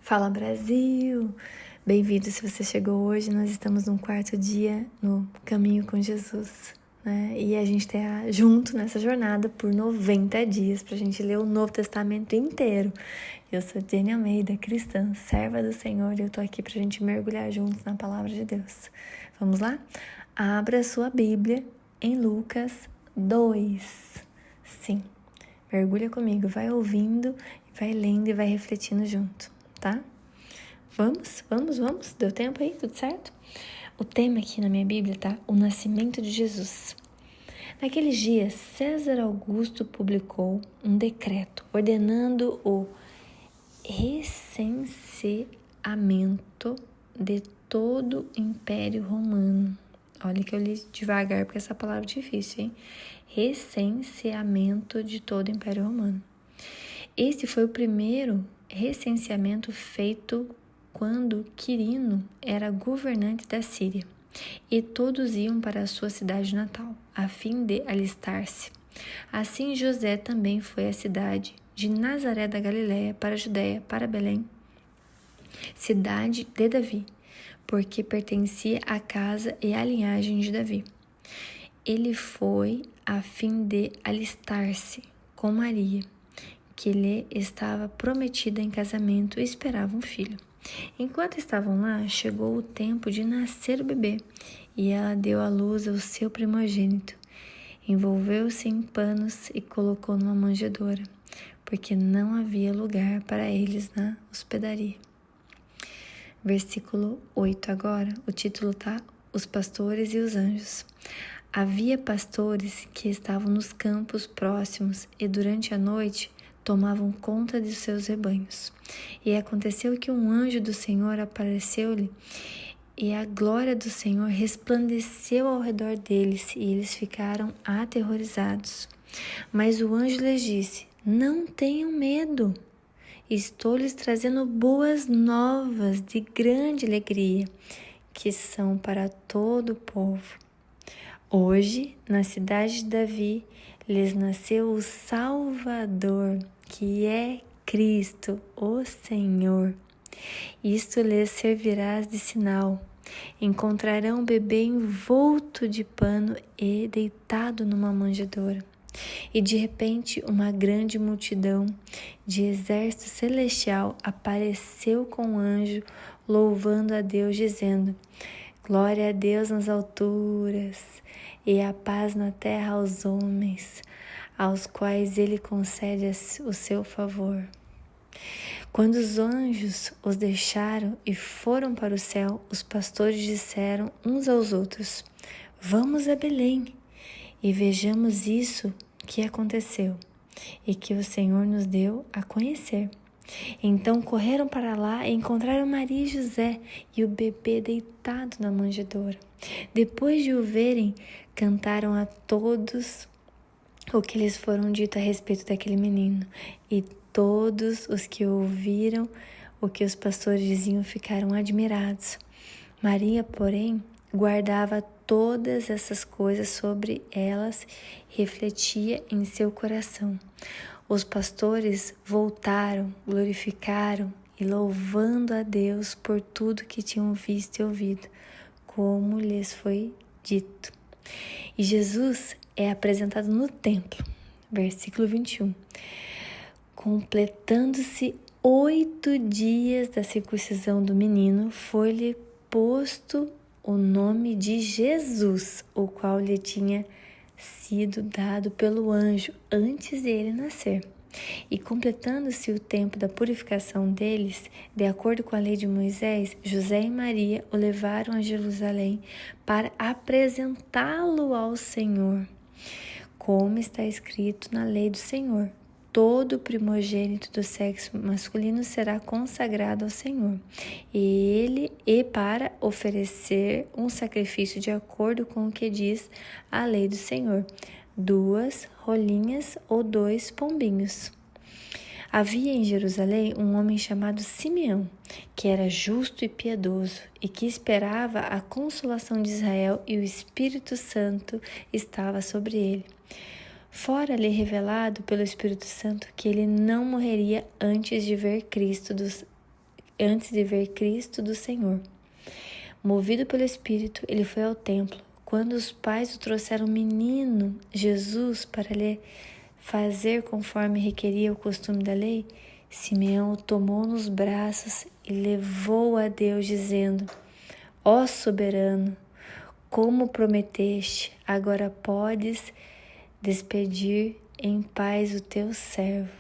Fala Brasil! Bem-vindo se você chegou hoje. Nós estamos no 4º dia no caminho com Jesus, né? E a gente está junto nessa jornada por 90 dias para a gente ler o Novo Testamento inteiro. Eu sou Jenny Almeida, cristã, serva do Senhor, e eu tô aqui para a gente mergulhar juntos na Palavra de Deus. Vamos lá? Abra sua Bíblia em Lucas 2. Sim, mergulha comigo, vai ouvindo, vai lendo e vai refletindo junto. Tá? Vamos? Deu tempo aí? Tudo certo? O tema aqui na minha Bíblia tá o nascimento de Jesus. Naqueles dias, César Augusto publicou um decreto ordenando o recenseamento de todo o Império Romano. Olha que eu li devagar porque essa palavra é difícil, hein? Recenseamento de todo o Império Romano. Esse foi o primeiro recenseamento feito quando Quirino era governante da Síria, e todos iam para a sua cidade natal, a fim de alistar-se. Assim José também foi à cidade de Nazaré da Galiléia para a Judéia, para Belém, cidade de Davi, porque pertencia à casa e à linhagem de Davi. Ele foi a fim de alistar-se com Maria, que lhe estava prometida em casamento e esperava um filho. Enquanto estavam lá, chegou o tempo de nascer o bebê, e ela deu à luz ao seu primogênito. Envolveu-se em panos e colocou numa manjedoura, porque não havia lugar para eles na hospedaria. Versículo 8 agora, o título tá Os Pastores e os Anjos. Havia pastores que estavam nos campos próximos e durante a noite tomavam conta de seus rebanhos. E aconteceu que um anjo do Senhor apareceu-lhe, e a glória do Senhor resplandeceu ao redor deles, e eles ficaram aterrorizados. Mas o anjo lhes disse: não tenham medo, estou lhes trazendo boas novas de grande alegria, que são para todo o povo. Hoje, na cidade de Davi, lhes nasceu o Salvador, que é Cristo, o Senhor. Isto lhes servirá de sinal. Encontrarão um bebê envolto de pano e deitado numa manjedoura. E de repente uma grande multidão de exército celestial apareceu com um anjo, louvando a Deus, dizendo: glória a Deus nas alturas e a paz na terra aos homens, aos quais ele concede o seu favor. Quando os anjos os deixaram e foram para o céu, os pastores disseram uns aos outros: vamos a Belém e vejamos isso que aconteceu e que o Senhor nos deu a conhecer. Então correram para lá e encontraram Maria e José e o bebê deitado na manjedoura. Depois de o verem, cantaram a todos o que lhes foram dito a respeito daquele menino. E todos os que ouviram o que os pastores diziam ficaram admirados. Maria, porém, guardava todas essas coisas sobre elas, refletia em seu coração. Os pastores voltaram, glorificaram e louvando a Deus por tudo que tinham visto e ouvido, como lhes foi dito. E Jesus é apresentado no templo, versículo 21. Completando-se 8 dias da circuncisão do menino, foi-lhe posto o nome de Jesus, o qual lhe tinha sido dado pelo anjo antes de ele nascer. E completando-se o tempo da purificação deles, de acordo com a lei de Moisés, José e Maria o levaram a Jerusalém para apresentá-lo ao Senhor. Como está escrito na lei do Senhor: todo primogênito do sexo masculino será consagrado ao Senhor, e para oferecer um sacrifício de acordo com o que diz a lei do Senhor, 2 rolinhas ou 2 pombinhos. Havia em Jerusalém um homem chamado Simeão, que era justo e piedoso, e que esperava a consolação de Israel, e o Espírito Santo estava sobre ele. Fora-lhe revelado pelo Espírito Santo que ele não morreria antes de ver Cristo antes de ver Cristo do Senhor. Movido pelo Espírito, ele foi ao templo. Quando os pais o trouxeram o menino Jesus para lhe fazer conforme requeria o costume da lei, Simeão o tomou nos braços e levou a Deus, dizendo: Ó soberano, como prometeste, agora podes despedir em paz o teu servo,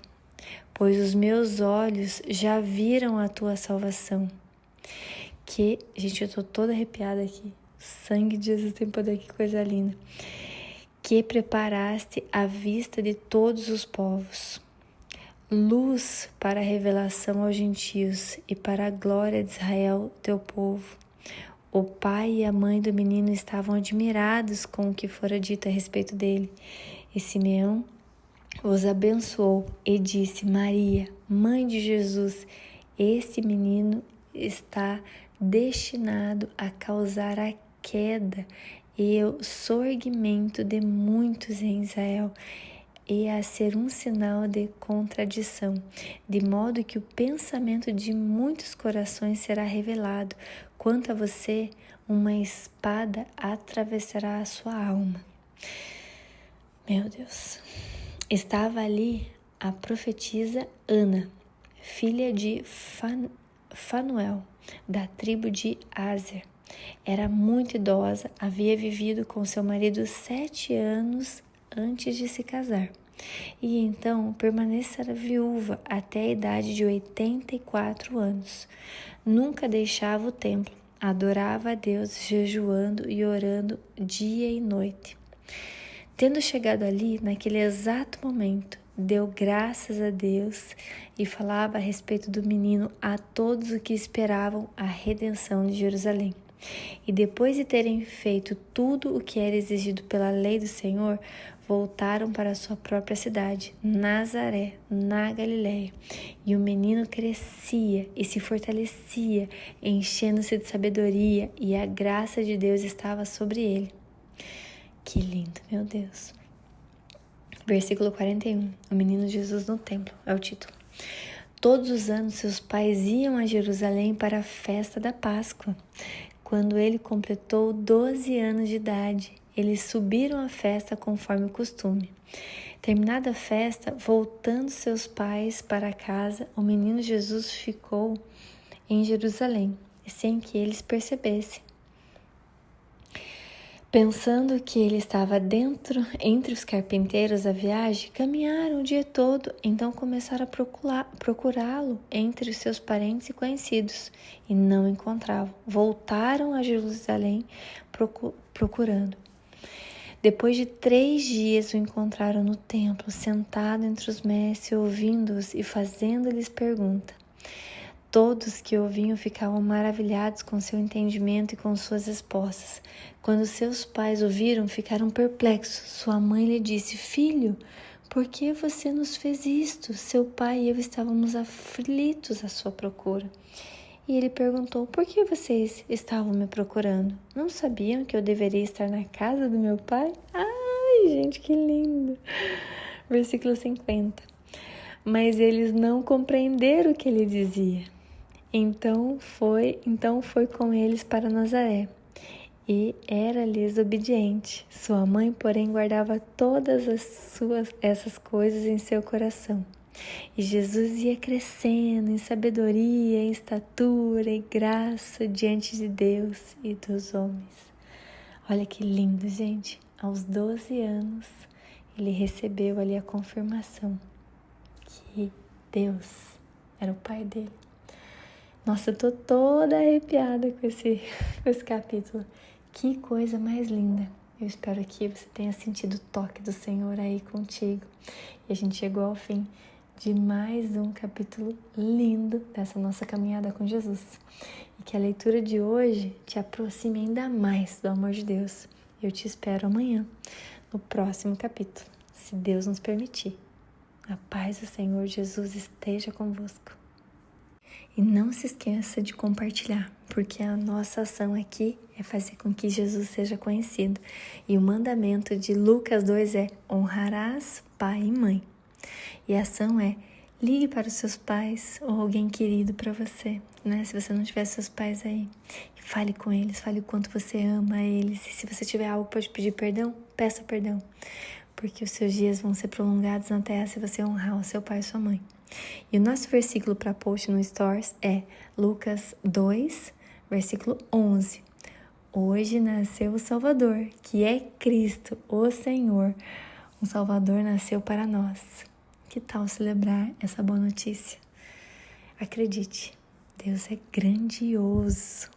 pois os meus olhos já viram a tua salvação. Gente, eu tô toda arrepiada aqui. Sangue de Jesus tem poder, que coisa linda. Que preparaste à vista de todos os povos, luz para a revelação aos gentios e para a glória de Israel, teu povo. O pai e a mãe do menino estavam admirados com o que fora dito a respeito dele. E Simeão os abençoou e disse: Maria, mãe de Jesus, este menino está destinado a causar a queda e o sorgimento de muitos em Israel, e a ser um sinal de contradição, de modo que o pensamento de muitos corações será revelado. Quanto a você, uma espada atravessará a sua alma. Meu Deus. Estava ali a profetisa Ana, filha de Fanuel, da tribo de Aser. Era muito idosa, havia vivido com seu marido 7 anos antes de se casar. E então permanecera viúva até a idade de 84 anos. Nunca deixava o templo, adorava a Deus jejuando e orando dia e noite. Tendo chegado ali, naquele exato momento, deu graças a Deus e falava a respeito do menino a todos os que esperavam a redenção de Jerusalém. E depois de terem feito tudo o que era exigido pela lei do Senhor, voltaram para sua própria cidade, Nazaré, na Galiléia. E o menino crescia e se fortalecia, enchendo-se de sabedoria, e a graça de Deus estava sobre ele. Que lindo, meu Deus. Versículo 41. O menino Jesus no templo, é o título. Todos os anos seus pais iam a Jerusalém para a festa da Páscoa. Quando ele completou 12 anos de idade, eles subiram à festa conforme o costume. Terminada a festa, voltando seus pais para casa, o menino Jesus ficou em Jerusalém, sem que eles percebessem. Pensando que ele estava entre os carpinteiros da viagem, caminharam o dia todo, então começaram a procurá-lo entre os seus parentes e conhecidos, e não encontravam. Voltaram a Jerusalém procurando. Depois de 3 dias o encontraram no templo, sentado entre os mestres, ouvindo-os e fazendo-lhes pergunta. Todos que ouviam ficavam maravilhados com seu entendimento e com suas respostas. Quando seus pais o viram, ficaram perplexos. Sua mãe lhe disse: Filho, por que você nos fez isto? Seu pai e eu estávamos aflitos à sua procura. E ele perguntou: Por que vocês estavam me procurando? Não sabiam que eu deveria estar na casa do meu pai? Ai, gente, que lindo! Versículo 50. Mas eles não compreenderam o que ele dizia. Então foi com eles para Nazaré, e era-lhes obediente. Sua mãe, porém, guardava todas essas coisas em seu coração. E Jesus ia crescendo em sabedoria, em estatura e graça diante de Deus e dos homens. Olha que lindo, gente. Aos 12 anos, ele recebeu ali a confirmação que Deus era o pai dele. Nossa, eu tô toda arrepiada com esse capítulo. Que coisa mais linda. Eu espero que você tenha sentido o toque do Senhor aí contigo. E a gente chegou ao fim de mais um capítulo lindo dessa nossa caminhada com Jesus. E que a leitura de hoje te aproxime ainda mais do amor de Deus. Eu te espero amanhã, no próximo capítulo, se Deus nos permitir. A paz do Senhor Jesus esteja convosco. E não se esqueça de compartilhar, porque a nossa ação aqui é fazer com que Jesus seja conhecido. E o mandamento de Lucas 2 é: honrarás pai e mãe. E a ação é: Ligue para os seus pais ou alguém querido para você, né? Se você não tiver seus pais aí, fale com eles, fale o quanto você ama eles. E se você tiver algo para pedir perdão, peça perdão, porque os seus dias vão ser prolongados na terra se você honrar o seu pai e sua mãe. E o nosso versículo para post no Stories é Lucas 2, versículo 11. Hoje nasceu o Salvador, que é Cristo, o Senhor. Um Salvador nasceu para nós. Que tal celebrar essa boa notícia? Acredite, Deus é grandioso.